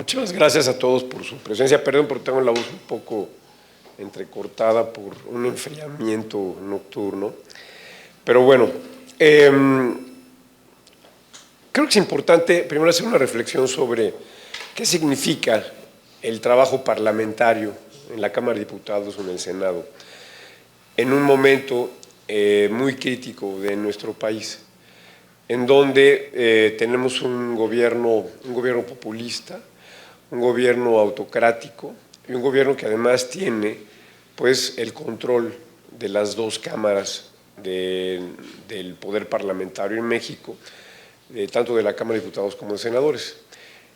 Muchas gracias a todos por su presencia. Perdón porque tengo la voz un poco entrecortada por un enfriamiento nocturno. Pero bueno, creo que es importante primero hacer una reflexión sobre qué significa el trabajo parlamentario en la Cámara de Diputados o en el Senado en un momento muy crítico de nuestro país, en donde tenemos un gobierno populista, un gobierno autocrático y un gobierno que además tiene pues el control de las dos cámaras del poder parlamentario en México, tanto de la Cámara de Diputados como de Senadores.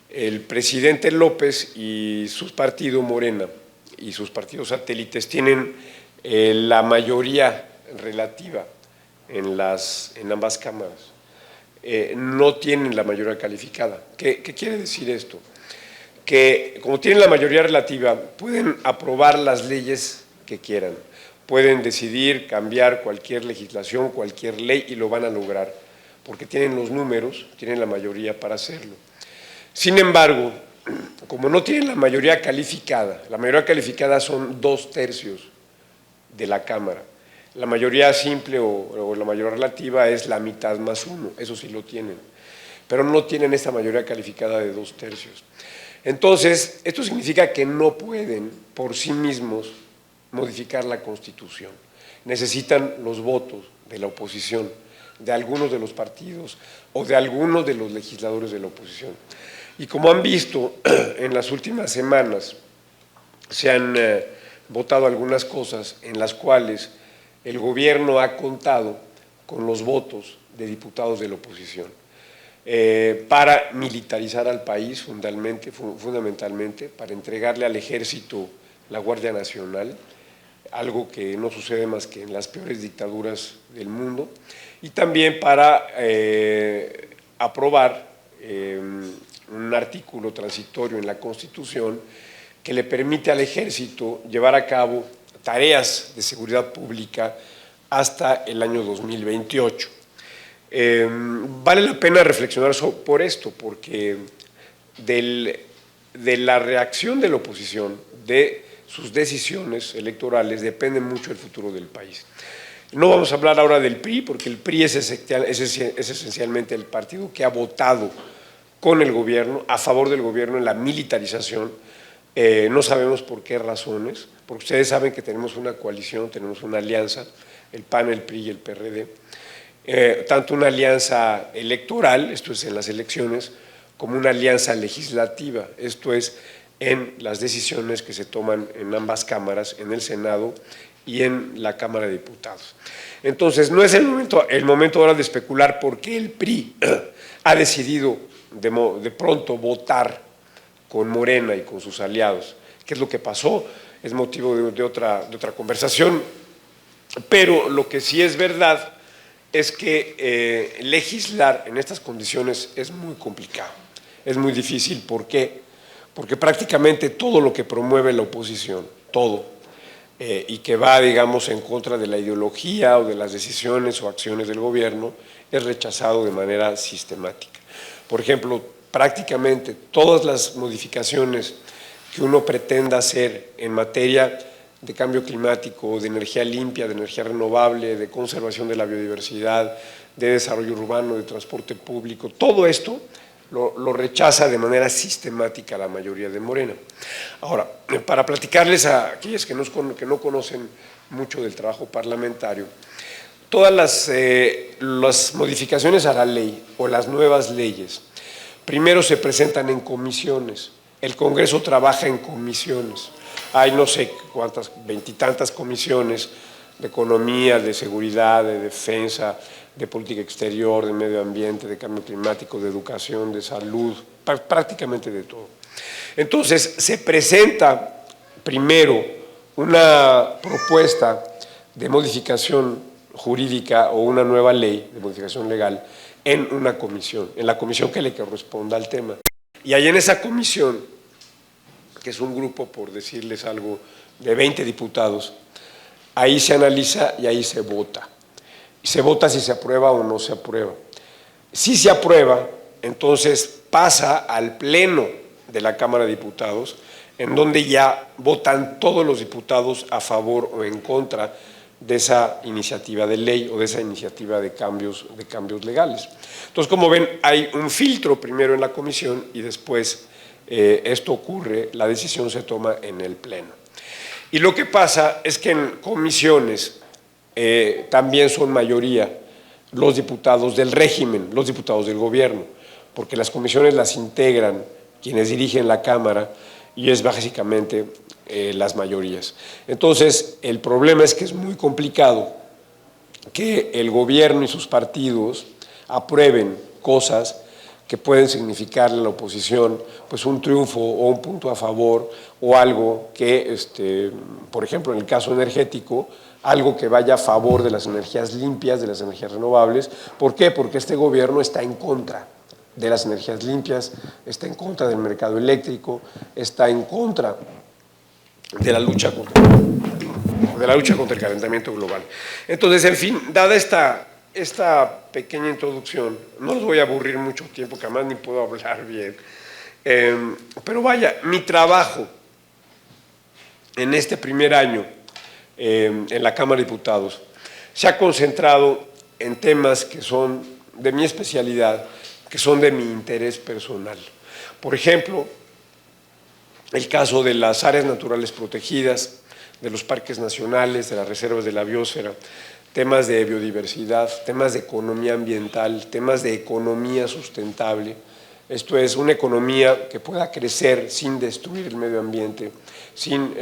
El presidente López y su partido Morena y sus partidos satélites tienen la mayoría relativa en ambas cámaras. No tienen la mayoría calificada. ¿Qué quiere decir esto? Que como tienen la mayoría relativa, pueden aprobar las leyes que quieran, pueden decidir cambiar cualquier legislación, cualquier ley y lo van a lograr, porque tienen los números, tienen la mayoría para hacerlo. Sin embargo, como no tienen la mayoría calificada son 2/3 de la Cámara. La mayoría simple o la mayoría relativa es la mitad más 1, eso sí lo tienen, pero no tienen esta mayoría calificada de 2/3. Entonces, esto significa que no pueden por sí mismos modificar la Constitución. Necesitan los votos de la oposición, de algunos de los partidos o de algunos de los legisladores de la oposición. Y como han visto, en las últimas semanas se han votado algunas cosas en las cuales el gobierno ha contado con los votos de diputados de la oposición para militarizar al país fundamentalmente, para entregarle al ejército la Guardia Nacional, algo que no sucede más que en las peores dictaduras del mundo, y también para aprobar un artículo transitorio en la Constitución que le permite al ejército llevar a cabo tareas de seguridad pública hasta el año 2028. Vale la pena reflexionar por esto, porque de la reacción de la oposición, de sus decisiones electorales, depende mucho el futuro del país. No vamos a hablar ahora del PRI, porque el PRI es esencialmente el partido que ha votado con el gobierno, a favor del gobierno en la militarización. No sabemos por qué razones, porque ustedes saben que tenemos una coalición, tenemos una alianza, el PAN, el PRI y el PRD, tanto una alianza electoral, esto es en las elecciones, como una alianza legislativa, esto es en las decisiones que se toman en ambas cámaras, en el Senado y en la Cámara de Diputados. Entonces, no es el momento ahora de especular por qué el PRI ha decidido de pronto votar con Morena y con sus aliados. ¿Qué es lo que pasó? Es motivo de otra conversación, pero lo que sí es verdad es que legislar en estas condiciones es muy complicado, es muy difícil. ¿Por qué? Porque prácticamente todo lo que promueve la oposición, todo, y que va, digamos, en contra de la ideología o de las decisiones o acciones del gobierno, es rechazado de manera sistemática. Por ejemplo, prácticamente todas las modificaciones que uno pretenda hacer en materia de cambio climático, de energía limpia, de energía renovable, de conservación de la biodiversidad, de desarrollo urbano, de transporte público, todo esto lo rechaza de manera sistemática la mayoría de Morena. Ahora, para platicarles a aquellos que no conocen mucho del trabajo parlamentario, todas las modificaciones a la ley o las nuevas leyes, primero se presentan en comisiones. El Congreso trabaja en comisiones. Hay no sé cuántas, 20 y tantas comisiones de economía, de seguridad, de defensa, de política exterior, de medio ambiente, de cambio climático, de educación, de salud, prácticamente de todo. Entonces, se presenta primero una propuesta de modificación jurídica o una nueva ley de modificación legal en una comisión, en la comisión que le corresponda al tema. Y ahí en esa comisión, que es un grupo, por decirles algo, de 20 diputados, ahí se analiza y ahí se vota. Y se vota si se aprueba o no se aprueba. Si se aprueba, entonces pasa al Pleno de la Cámara de Diputados, en donde ya votan todos los diputados a favor o en contra de esa iniciativa de ley o de esa iniciativa de cambios legales. Entonces, como ven, hay un filtro primero en la comisión y después esto ocurre, la decisión se toma en el Pleno. Y lo que pasa es que en comisiones también son mayoría los diputados del régimen, los diputados del gobierno, porque las comisiones las integran quienes dirigen la Cámara y es básicamente las mayorías. Entonces, el problema es que es muy complicado que el gobierno y sus partidos aprueben cosas que pueden significarle a la oposición pues un triunfo o un punto a favor o algo que, por ejemplo, en el caso energético, algo que vaya a favor de las energías limpias, de las energías renovables. ¿Por qué? Porque este gobierno está en contra de las energías limpias, está en contra del mercado eléctrico, está en contra de la lucha contra el calentamiento global. Entonces, en fin, dada esta pequeña introducción, no los voy a aburrir mucho tiempo, que además ni puedo hablar bien, pero vaya, mi trabajo en este primer año en la Cámara de Diputados se ha concentrado en temas que son de mi especialidad, que son de mi interés personal. Por ejemplo, el caso de las áreas naturales protegidas, de los parques nacionales, de las reservas de la biosfera, temas de biodiversidad, temas de economía ambiental, temas de economía sustentable. Esto es una economía que pueda crecer sin destruir el medio ambiente, sin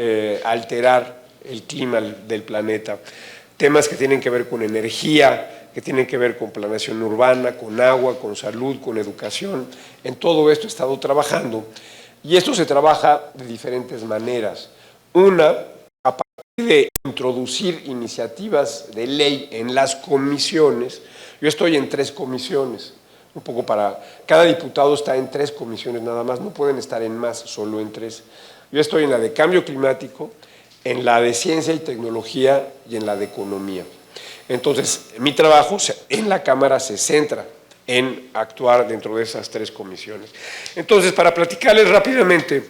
alterar el clima del planeta. Temas que tienen que ver con energía, que tienen que ver con planeación urbana, con agua, con salud, con educación. En todo esto he estado trabajando y esto se trabaja de diferentes maneras. Una, a partir de introducir iniciativas de ley en las comisiones. Yo estoy en 3 comisiones, un poco para… Cada diputado está en 3 comisiones nada más, no pueden estar en más, solo en 3. Yo estoy en la de cambio climático, en la de ciencia y tecnología y en la de economía. Entonces, mi trabajo en la Cámara se centra en actuar dentro de esas 3 comisiones. Entonces, para platicarles rápidamente,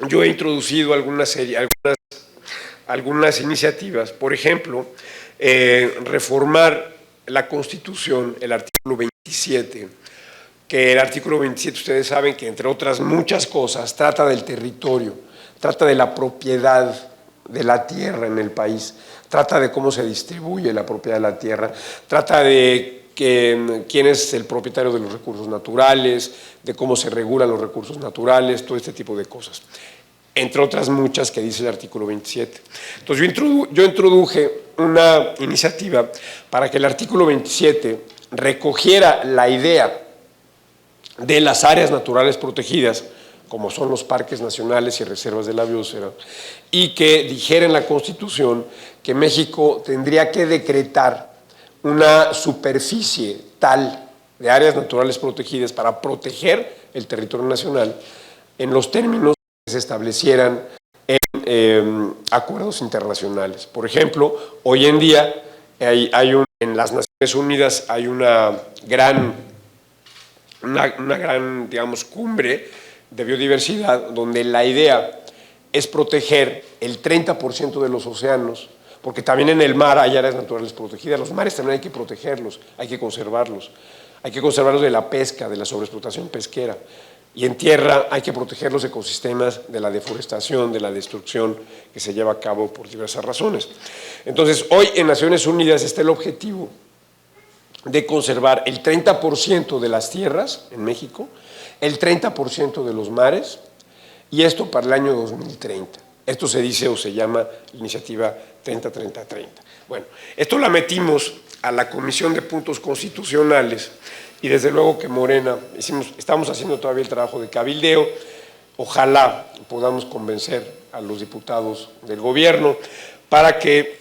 yo he introducido algunas iniciativas, por ejemplo, reformar la Constitución, el artículo 27, que el artículo 27 ustedes saben que entre otras muchas cosas trata del territorio, trata de la propiedad de la tierra en el país, trata de cómo se distribuye la propiedad de la tierra, trata de quién es el propietario de los recursos naturales, de cómo se regulan los recursos naturales, todo este tipo de cosas, entre otras muchas que dice el artículo 27. Entonces yo introduje una iniciativa para que el artículo 27 recogiera la idea de las áreas naturales protegidas, como son los parques nacionales y reservas de la biosfera, y que dijera en la Constitución que México tendría que decretar una superficie tal de áreas naturales protegidas para proteger el territorio nacional en los términos que se establecieran en acuerdos internacionales. Por ejemplo, hoy en día en las Naciones Unidas hay una gran, digamos, cumbre de biodiversidad, donde la idea es proteger el 30% de los océanos, porque también en el mar hay áreas naturales protegidas. Los mares también hay que protegerlos, hay que conservarlos de la pesca, de la sobreexplotación pesquera, y en tierra hay que proteger los ecosistemas de la deforestación, de la destrucción que se lleva a cabo por diversas razones. Entonces, hoy en Naciones Unidas está el objetivo de conservar el 30% de las tierras en México, el 30% de los mares, y esto para el año 2030. Esto se dice o se llama iniciativa 30-30-30. Bueno, esto la metimos a la Comisión de Puntos Constitucionales y desde luego que Morena, estamos haciendo todavía el trabajo de cabildeo, ojalá podamos convencer a los diputados del gobierno para que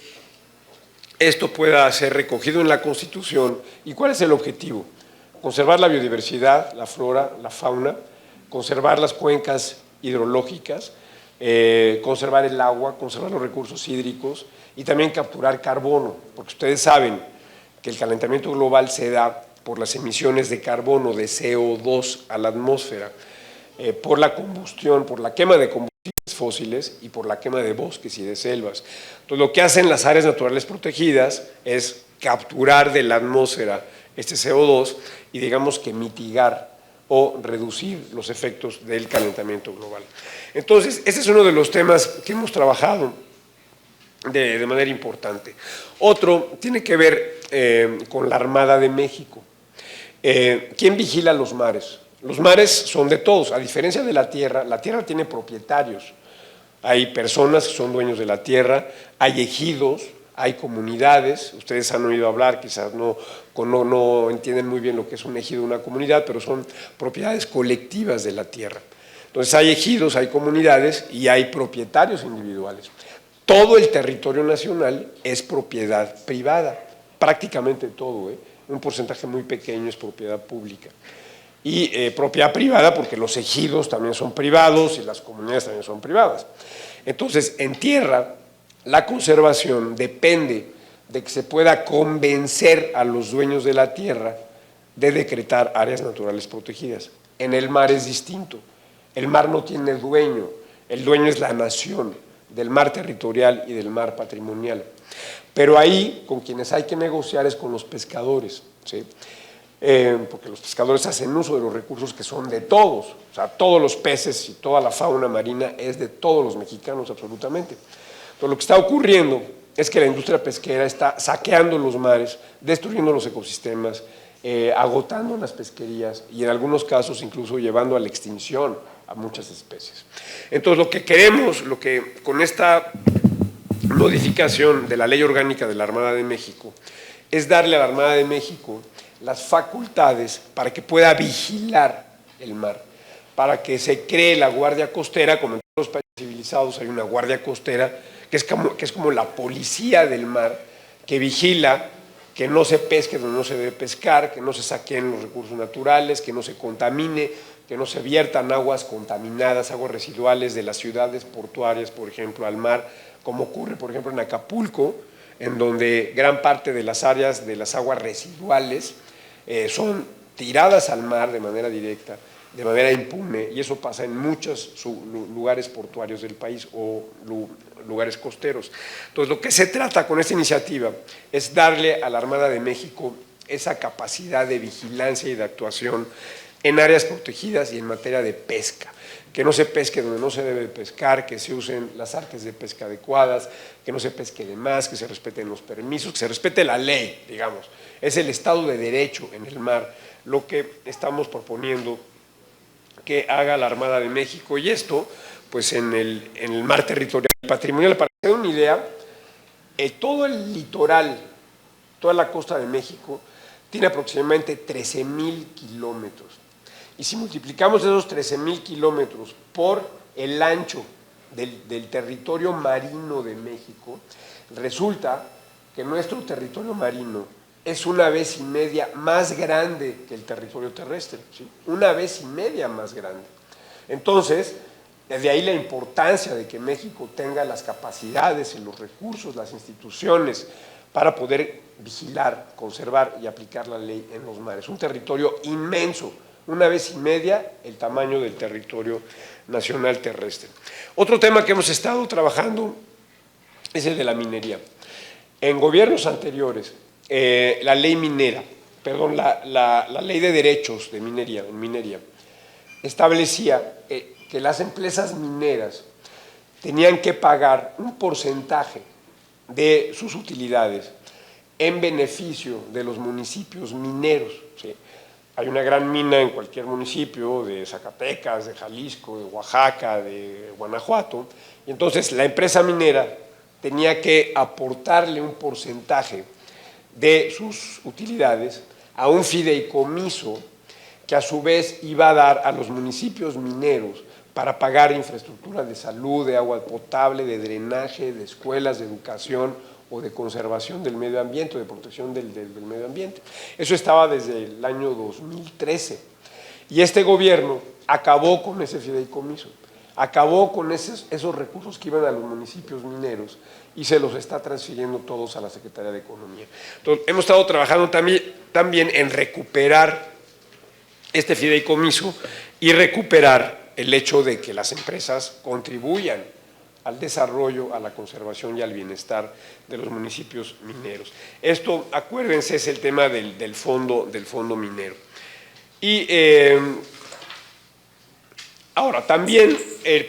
esto pueda ser recogido en la Constitución. ¿Y cuál es el objetivo? Conservar la biodiversidad, la flora, la fauna, conservar las cuencas hidrológicas, conservar el agua, conservar los recursos hídricos y también capturar carbono, porque ustedes saben que el calentamiento global se da por las emisiones de carbono, de CO2 a la atmósfera, por la combustión, por la quema de combustibles fósiles y por la quema de bosques y de selvas. Entonces, lo que hacen las áreas naturales protegidas es capturar de la atmósfera este CO2 y digamos que mitigar o reducir los efectos del calentamiento global. Entonces, este es uno de los temas que hemos trabajado de manera importante. Otro tiene que ver con la Armada de México. ¿Quién vigila los mares? Los mares son de todos, a diferencia de la tierra tiene propietarios. Hay personas que son dueños de la tierra, hay ejidos, hay comunidades, ustedes han oído hablar, quizás no entienden muy bien lo que es un ejido, una comunidad, pero son propiedades colectivas de la tierra. Entonces hay ejidos, hay comunidades y hay propietarios individuales. Todo el territorio nacional es propiedad privada, prácticamente todo, un porcentaje muy pequeño es propiedad pública. Y propiedad privada porque los ejidos también son privados y las comunidades también son privadas. Entonces, en tierra, la conservación depende de que se pueda convencer a los dueños de la tierra de decretar áreas naturales protegidas. En el mar es distinto. El mar no tiene dueño, el dueño es la nación del mar territorial y del mar patrimonial. Pero ahí, con quienes hay que negociar es con los pescadores, ¿sí? Porque los pescadores hacen uso de los recursos que son de todos, o sea, todos los peces y toda la fauna marina es de todos los mexicanos absolutamente. Entonces, lo que está ocurriendo es que la industria pesquera está saqueando los mares, destruyendo los ecosistemas, agotando las pesquerías y en algunos casos incluso llevando a la extinción a muchas especies. Entonces, lo que queremos, con esta modificación de la Ley Orgánica de la Armada de México, es darle a la Armada de México las facultades para que pueda vigilar el mar, para que se cree la Guardia Costera, como en todos los países civilizados hay una Guardia Costera, que es como la policía del mar, que vigila que no se pesque donde no se debe pescar, que no se saqueen los recursos naturales, que no se contamine, que no se viertan aguas contaminadas, aguas residuales de las ciudades portuarias, por ejemplo, al mar, como ocurre, por ejemplo, en Acapulco, en donde gran parte de las áreas de las aguas residuales son tiradas al mar de manera directa, de manera impune, y eso pasa en muchos lugares portuarios del país o lugares costeros. Entonces, lo que se trata con esta iniciativa es darle a la Armada de México esa capacidad de vigilancia y de actuación en áreas protegidas y en materia de pesca. Que no se pesque donde no se debe pescar, que se usen las artes de pesca adecuadas, que no se pesque de más, que se respeten los permisos, que se respete la ley, digamos. Es el Estado de Derecho en el mar lo que estamos proponiendo que haga la Armada de México. Y esto, pues en el mar territorial y patrimonial. Para que se den una idea, todo el litoral, toda la costa de México, tiene aproximadamente 13,000 kilómetros. Y si multiplicamos esos 13,000 kilómetros por el ancho del territorio marino de México, resulta que nuestro territorio marino es 1,5 veces más grande que el territorio terrestre, ¿sí? 1,5 veces más grande. Entonces, de ahí la importancia de que México tenga las capacidades, los recursos, las instituciones para poder vigilar, conservar y aplicar la ley en los mares. Un territorio inmenso, 1,5 veces el tamaño del territorio nacional terrestre. Otro tema que hemos estado trabajando es el de la minería. En gobiernos anteriores, la ley minera, perdón, la ley de derechos de minería, establecía que las empresas mineras tenían que pagar un porcentaje de sus utilidades en beneficio de los municipios mineros, ¿sí? Hay una gran mina en cualquier municipio de Zacatecas, de Jalisco, de Oaxaca, de Guanajuato, y entonces la empresa minera tenía que aportarle un porcentaje de sus utilidades a un fideicomiso que a su vez iba a dar a los municipios mineros para pagar infraestructura de salud, de agua potable, de drenaje, de escuelas, de educación o de conservación del medio ambiente, de protección del medio ambiente. Eso estaba desde el año 2013. Y este gobierno acabó con ese fideicomiso, acabó con esos recursos que iban a los municipios mineros y se los está transfiriendo todos a la Secretaría de Economía. Entonces, hemos estado trabajando también en recuperar este fideicomiso y recuperar el hecho de que las empresas contribuyan al desarrollo, a la conservación y al bienestar de los municipios mineros. Esto, acuérdense, es el tema del fondo minero. Y ahora, también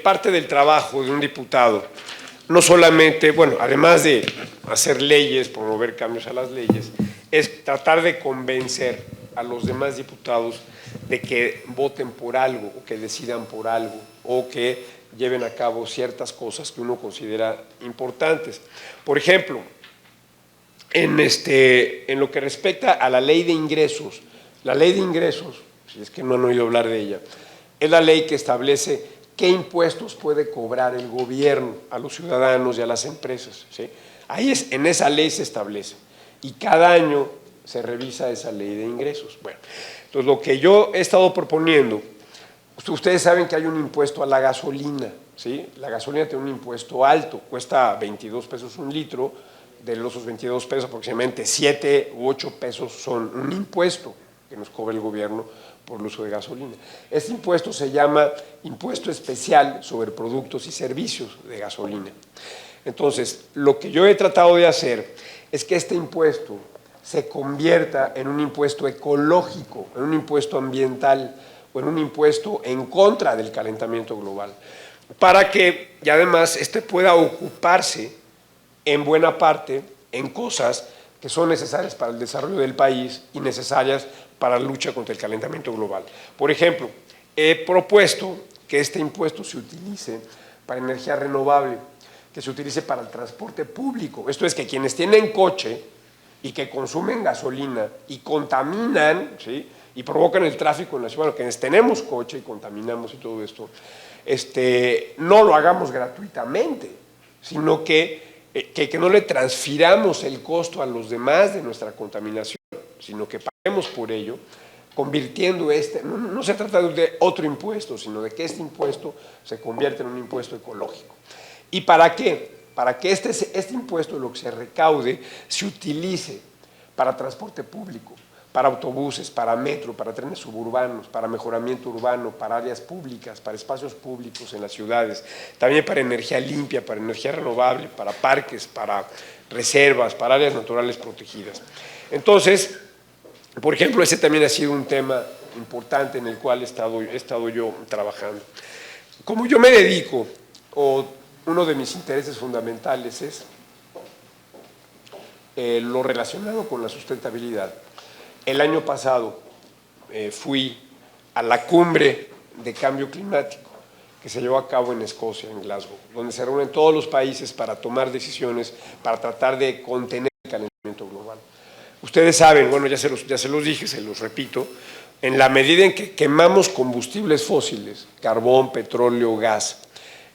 parte del trabajo de un diputado, no solamente, bueno, además de hacer leyes, promover cambios a las leyes, es tratar de convencer a los demás diputados de que voten por algo, o que decidan por algo, o que lleven a cabo ciertas cosas que uno considera importantes. Por ejemplo, en lo que respecta a la ley de ingresos, si es que no han oído hablar de ella, es la ley que establece qué impuestos puede cobrar el gobierno a los ciudadanos y a las empresas, ¿sí? Ahí en esa ley se establece, y cada año se revisa esa ley de ingresos. Bueno, entonces lo que yo he estado proponiendo, ustedes saben que hay un impuesto a la gasolina, ¿sí? La gasolina tiene un impuesto alto, cuesta 22 pesos un litro, de esos 22 pesos aproximadamente 7 u 8 pesos son un impuesto que nos cobra el gobierno por el uso de gasolina. Este impuesto se llama Impuesto Especial sobre Productos y Servicios de Gasolina. Entonces, lo que yo he tratado de hacer es que este impuesto se convierta en un impuesto ecológico, en un impuesto ambiental o en un impuesto en contra del calentamiento global, para que, y además, pueda ocuparse en buena parte en cosas que son necesarias para el desarrollo del país y necesarias para la lucha contra el calentamiento global. Por ejemplo, he propuesto que este impuesto se utilice para energía renovable, que se utilice para el transporte público. Esto es, que quienes tienen coche y que consumen gasolina y contaminan, ¿sí?, y provocan el tráfico en la ciudad, bueno, quienes tenemos coche y contaminamos y todo esto, no lo hagamos gratuitamente, sino que no le transfiramos el costo a los demás de nuestra contaminación, sino que paguemos por ello, convirtiendo no se trata de otro impuesto, sino de que este impuesto se convierta en un impuesto ecológico. ¿Y para qué? Para que este impuesto, lo que se recaude, se utilice para transporte público, para autobuses, para metro, para trenes suburbanos, para mejoramiento urbano, para áreas públicas, para espacios públicos en las ciudades, también para energía limpia, para energía renovable, para parques, para reservas, para áreas naturales protegidas. Entonces, por ejemplo, ese también ha sido un tema importante en el cual he estado yo trabajando. Como yo me dedico, uno de mis intereses fundamentales es lo relacionado con la sustentabilidad. El año pasado fui a la cumbre de cambio climático que se llevó a cabo en Escocia, en Glasgow, donde se reúnen todos los países para tomar decisiones para tratar de contener el calentamiento global. Ustedes saben, bueno, ya se los dije, se los repito, en la medida en que quemamos combustibles fósiles, carbón, petróleo, gas,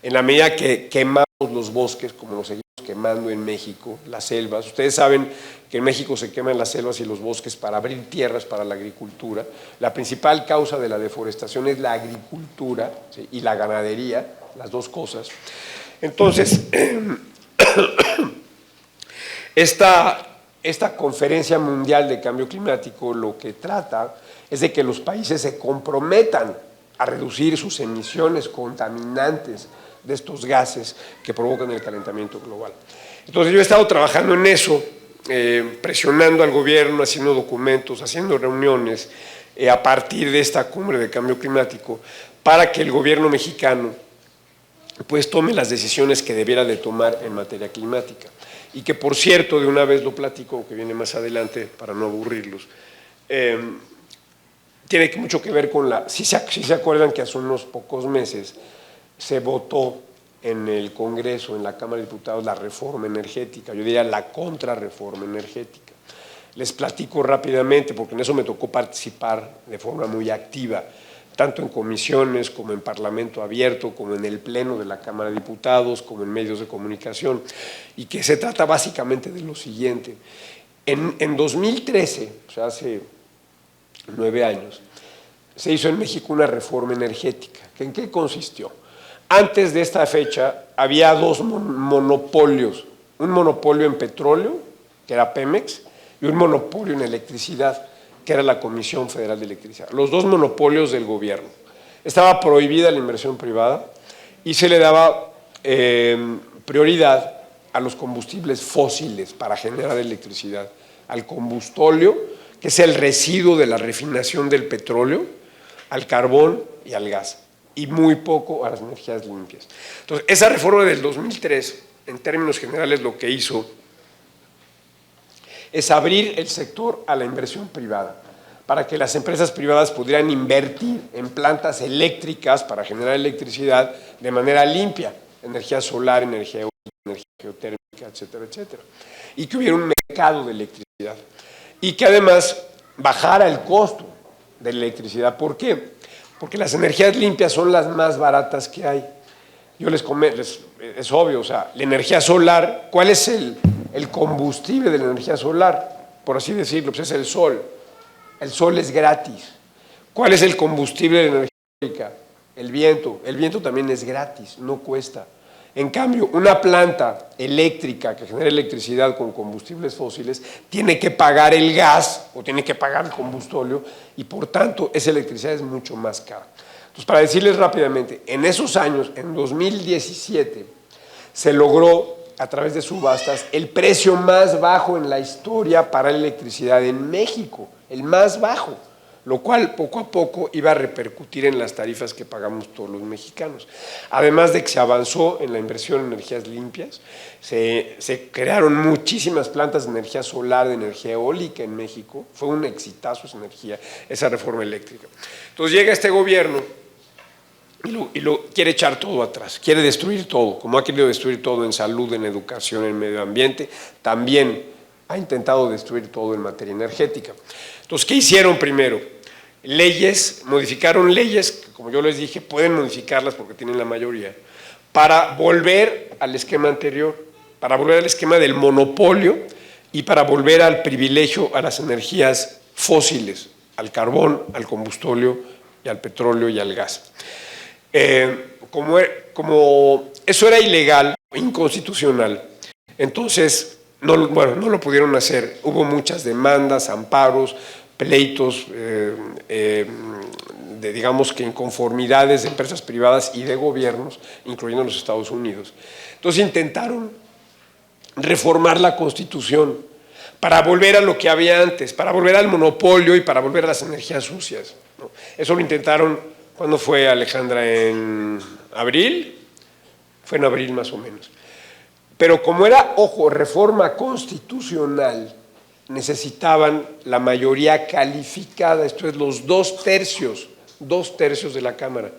en la medida que quemamos los bosques, como los seguimos quemando en México, las selvas. Ustedes saben que en México se queman las selvas y los bosques para abrir tierras para la agricultura. La principal causa de la deforestación es la agricultura, ¿sí?, y la ganadería, las dos cosas. Entonces, esta conferencia mundial de cambio climático lo que trata es de que los países se comprometan a reducir sus emisiones contaminantes de estos gases que provocan el calentamiento global. Entonces yo he estado trabajando en eso, presionando al gobierno, haciendo documentos, haciendo reuniones a partir de esta cumbre de cambio climático, para que el gobierno mexicano pues tome las decisiones que debiera de tomar en materia climática. Y que, por cierto, de una vez lo platico, que viene más adelante para no aburrirlos, tiene mucho que ver con si se acuerdan que hace unos pocos meses se votó en el Congreso, en la Cámara de Diputados, la reforma energética, yo diría la contrarreforma energética. Les platico rápidamente, porque en eso me tocó participar de forma muy activa, tanto en comisiones como en Parlamento abierto, como en el Pleno de la Cámara de Diputados, como en medios de comunicación, y que se trata básicamente de lo siguiente. En 2013, o sea, hace 9 años, se hizo en México una reforma energética. ¿En qué consistió? Antes de esta fecha había dos monopolios, un monopolio en petróleo, que era Pemex, y un monopolio en electricidad, que era la Comisión Federal de Electricidad, los dos monopolios del gobierno. estaba prohibida la inversión privada y se le daba prioridad a los combustibles fósiles para generar electricidad, al combustóleo, que es el residuo de la refinación del petróleo, al carbón y al gas, y muy poco a las energías limpias. Entonces, esa reforma del 2003, en términos generales, lo que hizo es abrir el sector a la inversión privada, para que las empresas privadas pudieran invertir en plantas eléctricas para generar electricidad de manera limpia, energía solar, energía eólica, energía geotérmica, etcétera, etcétera. Y que hubiera un mercado de electricidad. Y que además bajara el costo de la electricidad. ¿Por qué? Porque las energías limpias son las más baratas que hay. Yo les comento, es obvio, o sea, la energía solar, ¿cuál es el combustible de la energía solar? Por así decirlo, pues es el sol. El sol es gratis. ¿Cuál es el combustible de la energía eólica? El viento. El viento también es gratis, no cuesta. En cambio, una planta eléctrica que genera electricidad con combustibles fósiles tiene que pagar el gas o tiene que pagar el combustóleo y por tanto esa electricidad es mucho más cara. Entonces, para decirles rápidamente, en esos años, en 2017, se logró a través de subastas el precio más bajo en la historia para la electricidad en México, el más bajo, lo cual poco a poco iba a repercutir en las tarifas que pagamos todos los mexicanos. Además de que se avanzó en la inversión en energías limpias, se crearon muchísimas plantas de energía solar, de energía eólica en México, fue un exitazo esa energía, esa reforma eléctrica. Entonces llega este gobierno y lo quiere echar todo atrás, quiere destruir todo, como ha querido destruir todo en salud, en educación, en medio ambiente, también ha intentado destruir todo en materia energética. Entonces, ¿qué hicieron primero? Leyes, modificaron leyes, que como yo les dije, pueden modificarlas porque tienen la mayoría, para volver al esquema anterior, para volver al esquema del monopolio y para volver al privilegio a las energías fósiles, al carbón, al combustóleo y al petróleo y al gas. Como eso era ilegal, inconstitucional, entonces no lo pudieron hacer. Hubo muchas demandas, amparos, pleitos, digamos que inconformidades de empresas privadas y de gobiernos, incluyendo los Estados Unidos. Entonces intentaron reformar la Constitución para volver a lo que había antes, para volver al monopolio y para volver a las energías sucias, ¿no? Eso lo intentaron. ¿Cuándo fue, Alejandra? ¿En abril? Fue en abril más o menos. Pero como era, ojo, reforma constitucional, necesitaban la mayoría calificada, esto es los 2/3 de la Cámara.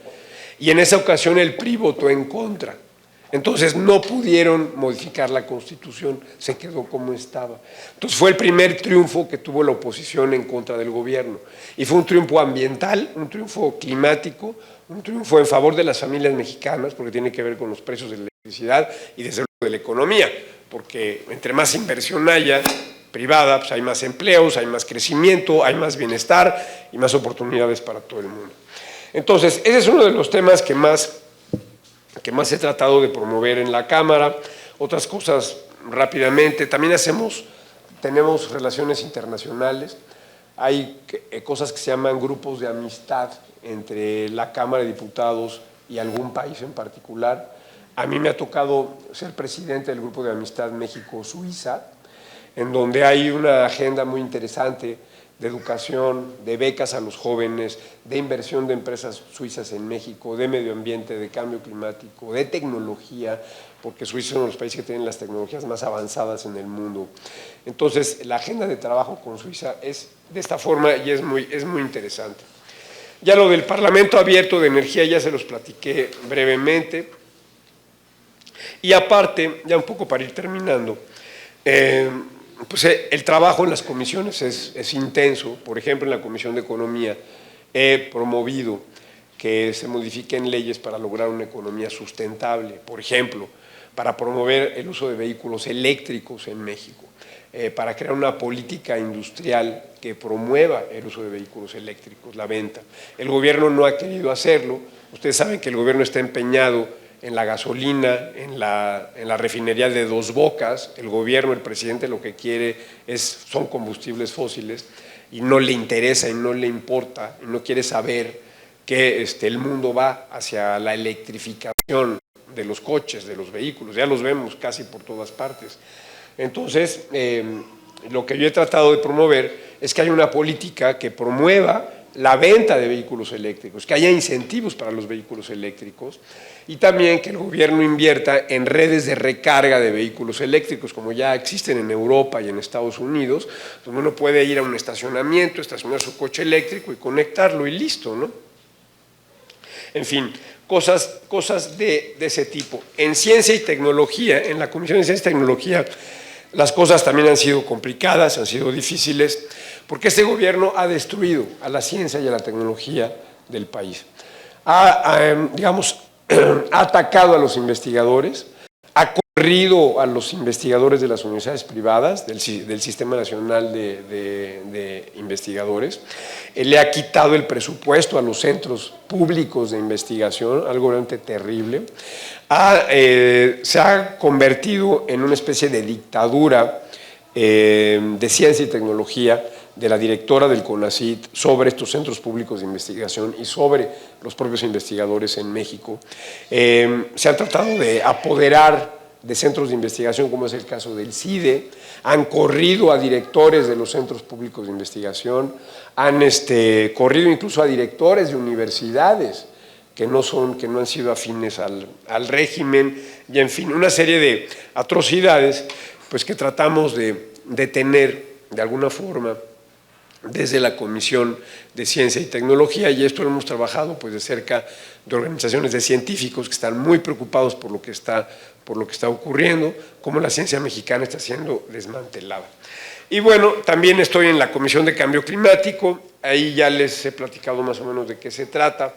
Y en esa ocasión el PRI votó en contra. Entonces no pudieron modificar la Constitución, se quedó como estaba. Entonces fue el primer triunfo que tuvo la oposición en contra del gobierno. Y fue un triunfo ambiental, un triunfo climático, un triunfo en favor de las familias mexicanas, porque tiene que ver con los precios de la electricidad y desde luego de la economía, porque entre más inversión haya privada, pues hay más empleos, hay más crecimiento, hay más bienestar y más oportunidades para todo el mundo. Entonces, ese es uno de los temas que más he tratado de promover en la Cámara. Otras cosas rápidamente, también tenemos relaciones internacionales, hay cosas que se llaman grupos de amistad entre la Cámara de Diputados y algún país en particular. A mí me ha tocado ser presidente del Grupo de Amistad México-Suiza, en donde hay una agenda muy interesante de educación, de becas a los jóvenes, de inversión de empresas suizas en México, de medio ambiente, de cambio climático, de tecnología, porque Suiza es uno de los países que tienen las tecnologías más avanzadas en el mundo. Entonces, la agenda de trabajo con Suiza es de esta forma y es muy interesante. Ya lo del Parlamento Abierto de Energía ya se los platiqué brevemente. Y aparte, ya un poco para ir terminando, pues el trabajo en las comisiones es intenso. Por ejemplo, en la Comisión de Economía he promovido que se modifiquen leyes para lograr una economía sustentable, por ejemplo, para promover el uso de vehículos eléctricos en México, para crear una política industrial que promueva el uso de vehículos eléctricos, la venta. El gobierno no ha querido hacerlo. Ustedes saben que el gobierno está empeñado en la gasolina, en la refinería de Dos Bocas. El gobierno, el presidente, lo que quiere son combustibles fósiles y no le interesa y no le importa y no quiere saber que el mundo va hacia la electrificación de los coches, de los vehículos, ya los vemos casi por todas partes. Entonces, lo que yo he tratado de promover es que haya una política que promueva la venta de vehículos eléctricos, que haya incentivos para los vehículos eléctricos y también que el gobierno invierta en redes de recarga de vehículos eléctricos, como ya existen en Europa y en Estados Unidos, donde uno puede ir a un estacionamiento, estacionar su coche eléctrico y conectarlo y listo, ¿no? En fin, cosas de ese tipo. En ciencia y tecnología, en la Comisión de Ciencia y Tecnología, las cosas también han sido complicadas, han sido difíciles, porque este gobierno ha destruido a la ciencia y a la tecnología del país. Digamos, ha atacado a los investigadores, ha corrido a los investigadores de las universidades privadas, del Sistema Nacional de Investigadores, le ha quitado el presupuesto a los centros públicos de investigación, algo realmente terrible, se ha convertido en una especie de dictadura de ciencia y tecnología de la directora del CONACYT sobre estos centros públicos de investigación y sobre los propios investigadores en México. Se han tratado de apoderar de centros de investigación, como es el caso del CIDE, han corrido a directores de los centros públicos de investigación, han corrido incluso a directores de universidades que no han sido afines al régimen, y en fin, una serie de atrocidades pues, que tratamos de detener de alguna forma desde la Comisión de Ciencia y Tecnología, y esto lo hemos trabajado pues, de cerca de organizaciones de científicos que están muy preocupados por lo que está ocurriendo, cómo la ciencia mexicana está siendo desmantelada. Y bueno, también estoy en la Comisión de Cambio Climático, ahí ya les he platicado más o menos de qué se trata,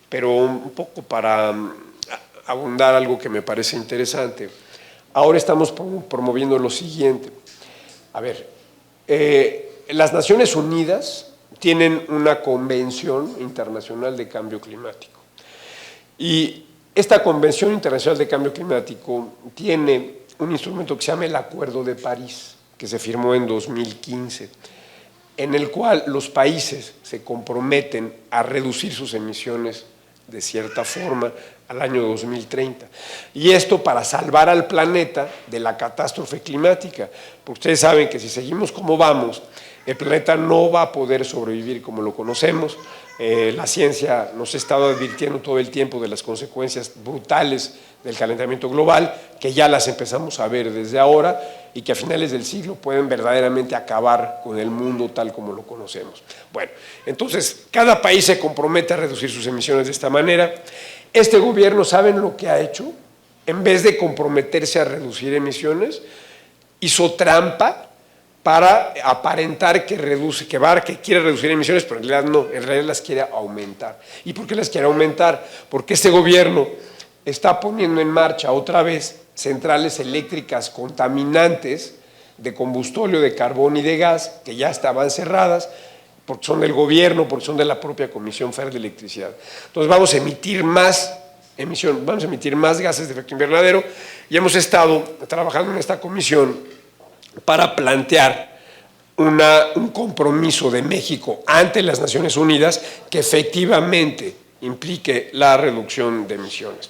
pero un poco para abundar algo que me parece interesante. Ahora estamos promoviendo lo siguiente. A ver, las Naciones Unidas tienen una convención internacional de cambio climático. Y esta Convención Internacional de Cambio Climático tiene un instrumento que se llama el Acuerdo de París, que se firmó en 2015, en el cual los países se comprometen a reducir sus emisiones de cierta forma al año 2030. Y esto para salvar al planeta de la catástrofe climática. Porque ustedes saben que si seguimos como vamos, el planeta no va a poder sobrevivir como lo conocemos. La ciencia nos ha estado advirtiendo todo el tiempo de las consecuencias brutales del calentamiento global, que ya las empezamos a ver desde ahora y que a finales del siglo pueden verdaderamente acabar con el mundo tal como lo conocemos. Bueno, entonces cada país se compromete a reducir sus emisiones de esta manera. Este gobierno, ¿saben lo que ha hecho? En vez de comprometerse a reducir emisiones, hizo trampa para aparentar que quiere reducir emisiones, pero en realidad no, en realidad las quiere aumentar. ¿Y por qué las quiere aumentar? Porque este gobierno está poniendo en marcha otra vez centrales eléctricas contaminantes de combustóleo, de carbón y de gas, que ya estaban cerradas, porque son del gobierno, porque son de la propia Comisión Federal de Electricidad. Entonces vamos a emitir más gases de efecto invernadero, y hemos estado trabajando en esta comisión para plantear un compromiso de México ante las Naciones Unidas que efectivamente implique la reducción de emisiones.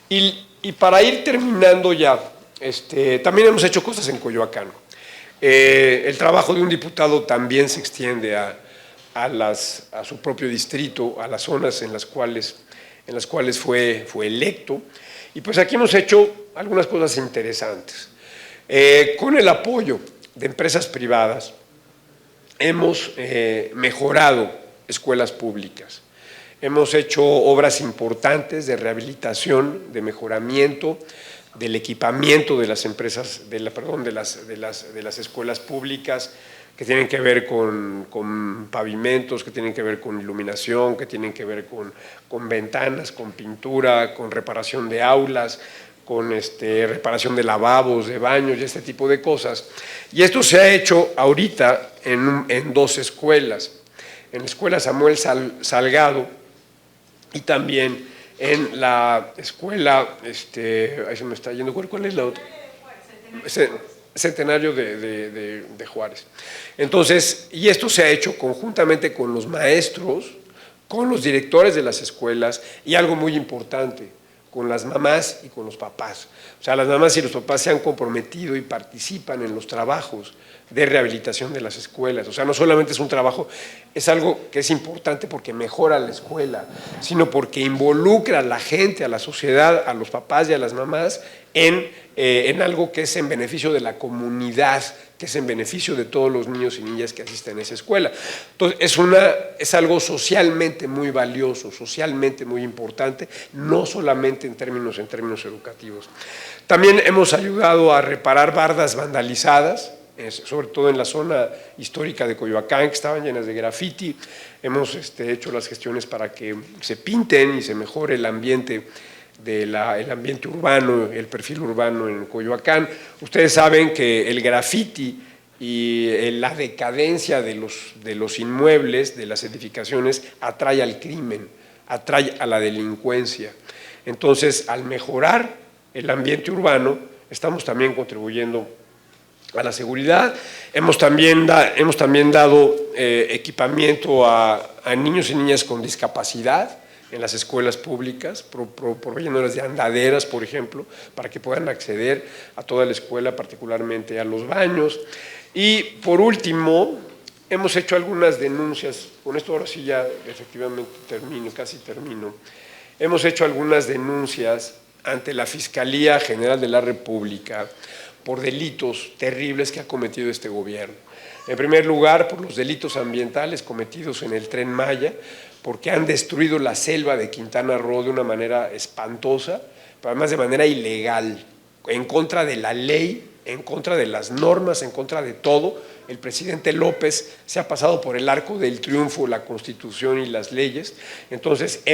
Y para ir terminando ya, también hemos hecho cosas en Coyoacán. El trabajo de un diputado también se extiende a su propio distrito, a las zonas en las cuales fue electo. Y pues aquí hemos hecho algunas cosas interesantes. Con el apoyo de empresas privadas hemos mejorado escuelas públicas, hemos hecho obras importantes de rehabilitación, de mejoramiento del equipamiento de las empresas, de las escuelas públicas, que tienen que ver con pavimentos, que tienen que ver con iluminación, que tienen que ver con ventanas, con pintura, con reparación de aulas, con reparación de lavabos, de baños y este tipo de cosas. Y esto se ha hecho ahorita en dos escuelas, en la escuela Samuel Salgado y también en la escuela, ahí se me está yendo, ¿cuál es la otra? Centenario de Juárez. Entonces, y esto se ha hecho conjuntamente con los maestros, con los directores de las escuelas y algo muy importante, con las mamás y con los papás. O sea, las mamás y los papás se han comprometido y participan en los trabajos de rehabilitación de las escuelas. O sea, no solamente es un trabajo, es algo que es importante porque mejora la escuela, sino porque involucra a la gente, a la sociedad, a los papás y a las mamás en algo que es en beneficio de la comunidad, que es en beneficio de todos los niños y niñas que asisten a esa escuela. Entonces, es algo socialmente muy valioso, socialmente muy importante, no solamente en términos educativos. También hemos ayudado a reparar bardas vandalizadas, sobre todo en la zona histórica de Coyoacán, que estaban llenas de grafiti. Hemos hecho las gestiones para que se pinten y se mejore el ambiente el ambiente urbano, el perfil urbano en Coyoacán. Ustedes saben que el grafiti y la decadencia de los inmuebles, de las edificaciones, atrae al crimen, atrae a la delincuencia. Entonces, al mejorar el ambiente urbano, estamos también contribuyendo a la seguridad. Hemos también dado equipamiento a niños y niñas con discapacidad en las escuelas públicas, proveyéndoles de andaderas, por ejemplo, para que puedan acceder a toda la escuela, particularmente a los baños. Y por último, hemos hecho algunas denuncias, con esto ahora sí ya efectivamente casi termino, hemos hecho algunas denuncias ante la Fiscalía General de la República por delitos terribles que ha cometido este gobierno. En primer lugar, por los delitos ambientales cometidos en el Tren Maya, porque han destruido la selva de Quintana Roo de una manera espantosa, pero además de manera ilegal, en contra de la ley, en contra de las normas, en contra de todo. El presidente López se ha pasado por el arco del triunfo la Constitución y las leyes. Entonces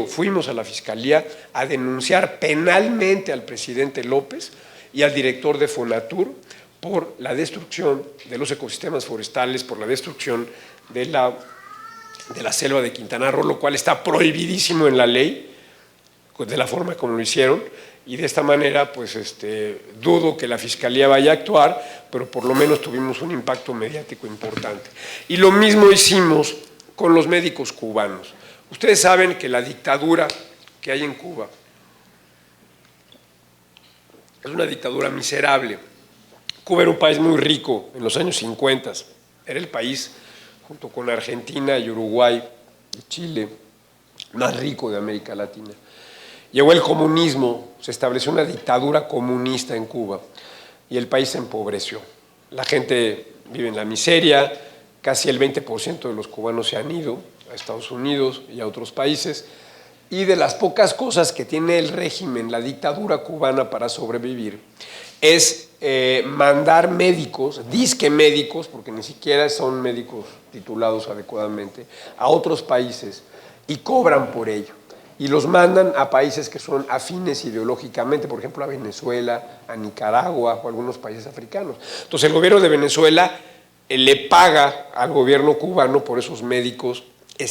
fuimos a la Fiscalía a denunciar penalmente al presidente López y al director de Fonatur por la destrucción de los ecosistemas forestales, por la destrucción de la selva de Quintana Roo, lo cual está prohibidísimo en la ley, de la forma como lo hicieron, y de esta manera, pues dudo que la Fiscalía vaya a actuar, pero por lo menos tuvimos un impacto mediático importante. Y lo mismo hicimos con los médicos cubanos. Ustedes saben que la dictadura que hay en Cuba es una dictadura miserable. Cuba era un país muy rico en los años 50, era el país, junto con Argentina y Uruguay y Chile, más rico de América Latina. Llegó el comunismo, se estableció una dictadura comunista en Cuba y el país se empobreció. La gente vive en la miseria, casi el 20% de los cubanos se han ido a Estados Unidos y a otros países, y de las pocas cosas que tiene el régimen, la dictadura cubana para sobrevivir, es mandar médicos, disque médicos, porque ni siquiera son médicos titulados adecuadamente, a otros países y cobran por ello. Y los mandan a países que son afines ideológicamente, por ejemplo a Venezuela, a Nicaragua o a algunos países africanos. Entonces el gobierno de Venezuela le paga al gobierno cubano por esos médicos,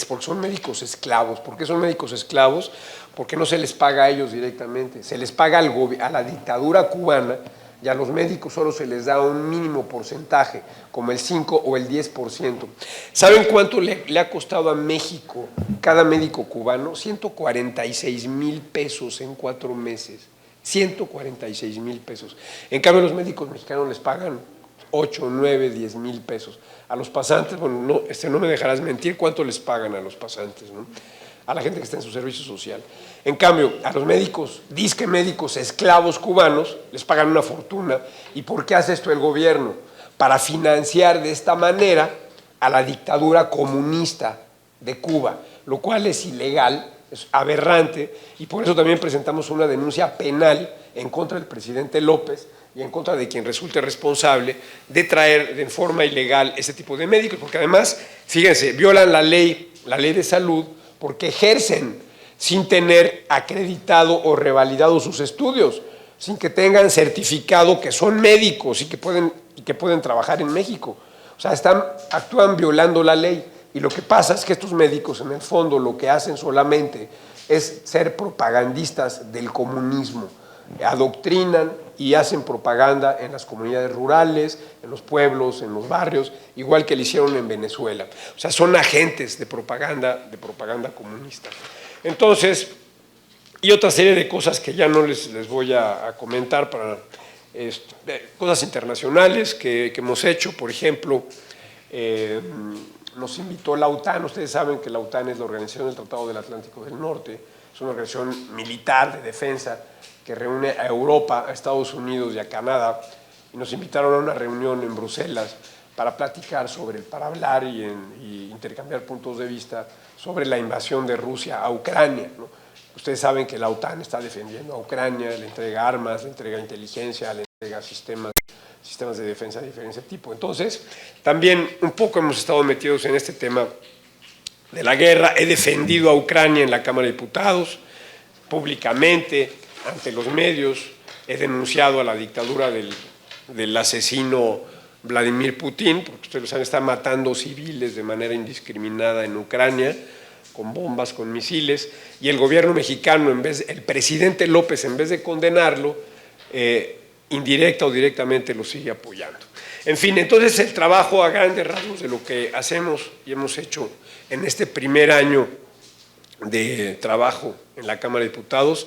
porque son médicos esclavos. ¿Por qué son médicos esclavos? Porque no se les paga a ellos directamente, se les paga a la dictadura cubana, y a los médicos solo se les da un mínimo porcentaje, como el 5 o el 10%. ¿Saben cuánto le ha costado a México cada médico cubano? 146,000 pesos en 4 meses. 146,000 pesos. En cambio, los médicos mexicanos les pagan 8, 9, 10 mil pesos. A los pasantes, bueno, no me dejarás mentir, ¿cuánto les pagan a los pasantes, ¿no? A la gente que está en su servicio social. En cambio, a los médicos, disque médicos esclavos cubanos, les pagan una fortuna. ¿Y por qué hace esto el gobierno? Para financiar de esta manera a la dictadura comunista de Cuba, lo cual es ilegal, es aberrante, y por eso también presentamos una denuncia penal en contra del presidente López y en contra de quien resulte responsable de traer de forma ilegal ese tipo de médicos, porque además, fíjense, violan la ley de salud, porque ejercen sin tener acreditado o revalidado sus estudios, sin que tengan certificado que son médicos y que pueden trabajar en México. O sea, actúan violando la ley. Y lo que pasa es que estos médicos, en el fondo, lo que hacen solamente es ser propagandistas del comunismo, adoctrinan y hacen propaganda en las comunidades rurales, en los pueblos, en los barrios, igual que lo hicieron en Venezuela. O sea, son agentes de propaganda comunista. Entonces, y otra serie de cosas que ya no les voy a comentar, para cosas internacionales que hemos hecho. Por ejemplo, nos invitó la OTAN. Ustedes saben que la OTAN es la Organización del Tratado del Atlántico del Norte, es una organización militar de defensa que reúne a Europa, a Estados Unidos y a Canadá, y nos invitaron a una reunión en Bruselas para platicar para hablar y intercambiar puntos de vista sobre la invasión de Rusia a Ucrania, ¿no? Ustedes saben que la OTAN está defendiendo a Ucrania, le entrega armas, le entrega inteligencia, le entrega sistemas de defensa de diferente tipo. Entonces, también un poco hemos estado metidos en este tema de la guerra. He defendido a Ucrania en la Cámara de Diputados, públicamente, ante los medios. He denunciado a la dictadura del asesino Vladimir Putin, porque ustedes lo saben, está matando civiles de manera indiscriminada en Ucrania, con bombas, con misiles, y el gobierno mexicano, el presidente López, en vez de condenarlo, indirecta o directamente lo sigue apoyando. En fin, entonces el trabajo a grandes rasgos de lo que hacemos y hemos hecho en este primer año de trabajo en la Cámara de Diputados